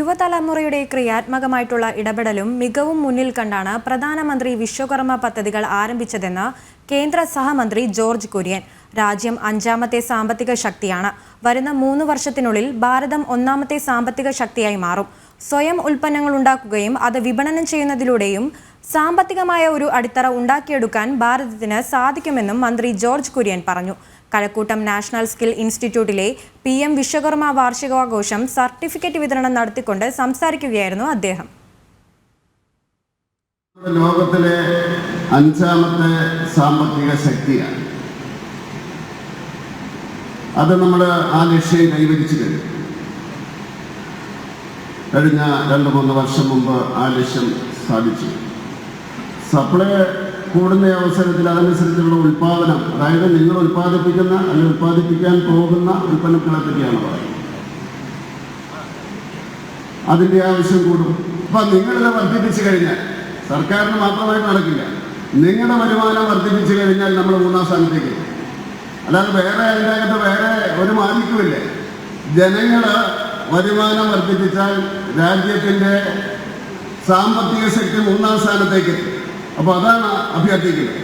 യുവതലമുറയുടെ ക്രിയാത്മകമായിട്ടുള്ള ഇടപെടലും മികവും മുന്നിൽ കണ്ടാണ് പ്രധാനമന്ത്രി വിശ്വകർമ്മ പദ്ധതികൾ ആരംഭിച്ചതെന്ന് കേന്ദ്ര സഹമന്ത്രി ജോർജ് കുര്യൻ. രാജ്യം 5ാമത്തെ സാമ്പത്തിക ശക്തിയാണ്. വരുന്ന 3 വർഷത്തിനുള്ളിൽ ഭാരതം 1ാമത്തെ സാമ്പത്തിക ശക്തിയായി മാറും. സ്വയം ഉൽപ്പന്നങ്ങൾ ഉണ്ടാക്കുകയും അത് വിപണനം ചെയ്യുന്നതിലൂടെയും സാമ്പത്തികമായ ഒരു അടിത്തറ ഉണ്ടാക്കിയെടുക്കാൻ ഭാരതത്തിന് സാധിക്കുമെന്നും മന്ത്രി ജോർജ് കുര്യൻ പറഞ്ഞു. കഴക്കൂട്ടം നാഷണൽ സ്കിൽ ഇൻസ്റ്റിറ്റ്യൂട്ടിലെ PM വിശ്വകർമ്മ വാർഷികാഘോഷം സർട്ടിഫിക്കറ്റ് വിതരണം നടത്തിക്കൊണ്ട് സംസാരിക്കുകയായിരുന്നു അദ്ദേഹം. ലോകത്തിലെ 5ാമത്തെ സാമ്പത്തിക ശക്തിയാണ്. അത് നമ്മൾ ആ ലക്ഷ്യം കൈവരിച്ചു കഴിഞ്ഞു. കഴിഞ്ഞ 2-3 വർഷം മുമ്പ് ആ ലക്ഷ്യം സാധിച്ചു. സപ്ലൈ കൂടുന്ന അവസരത്തിൽ അതനുസരിച്ചുള്ള ഉൽപ്പാദനം, അതായത് നിങ്ങൾ ഉൽപ്പാദിപ്പിക്കുന്ന അല്ലെങ്കിൽ ഉൽപ്പാദിപ്പിക്കാൻ പോകുന്ന ഉൽപ്പന്നങ്ങളെ പറ്റിയാണ് പറയുന്നത്. അതിൻ്റെ ആവശ്യം കൂടും. അപ്പം നിങ്ങളിത് വർദ്ധിപ്പിച്ചു കഴിഞ്ഞാൽ സർക്കാരിന് മാത്രമായിട്ട് നടക്കില്ല. നിങ്ങളുടെ വരുമാനം വർദ്ധിപ്പിച്ചു കഴിഞ്ഞാൽ നമ്മൾ 3ാം സ്ഥാനത്തേക്ക്. അല്ലാതെ വേറെ അതിൻ്റെ അകത്ത് വേറെ ഒരു മാലിക്കുമില്ലേ. ജനങ്ങൾ വരുമാനം വർദ്ധിപ്പിച്ചാൽ രാജ്യത്തിൻ്റെ സാമ്പത്തിക ശക്തി 3ാം സ്ഥാനത്തേക്ക്. അപ്പോൾ അതാണ് അഭ്യർത്ഥിക്കുന്നത്.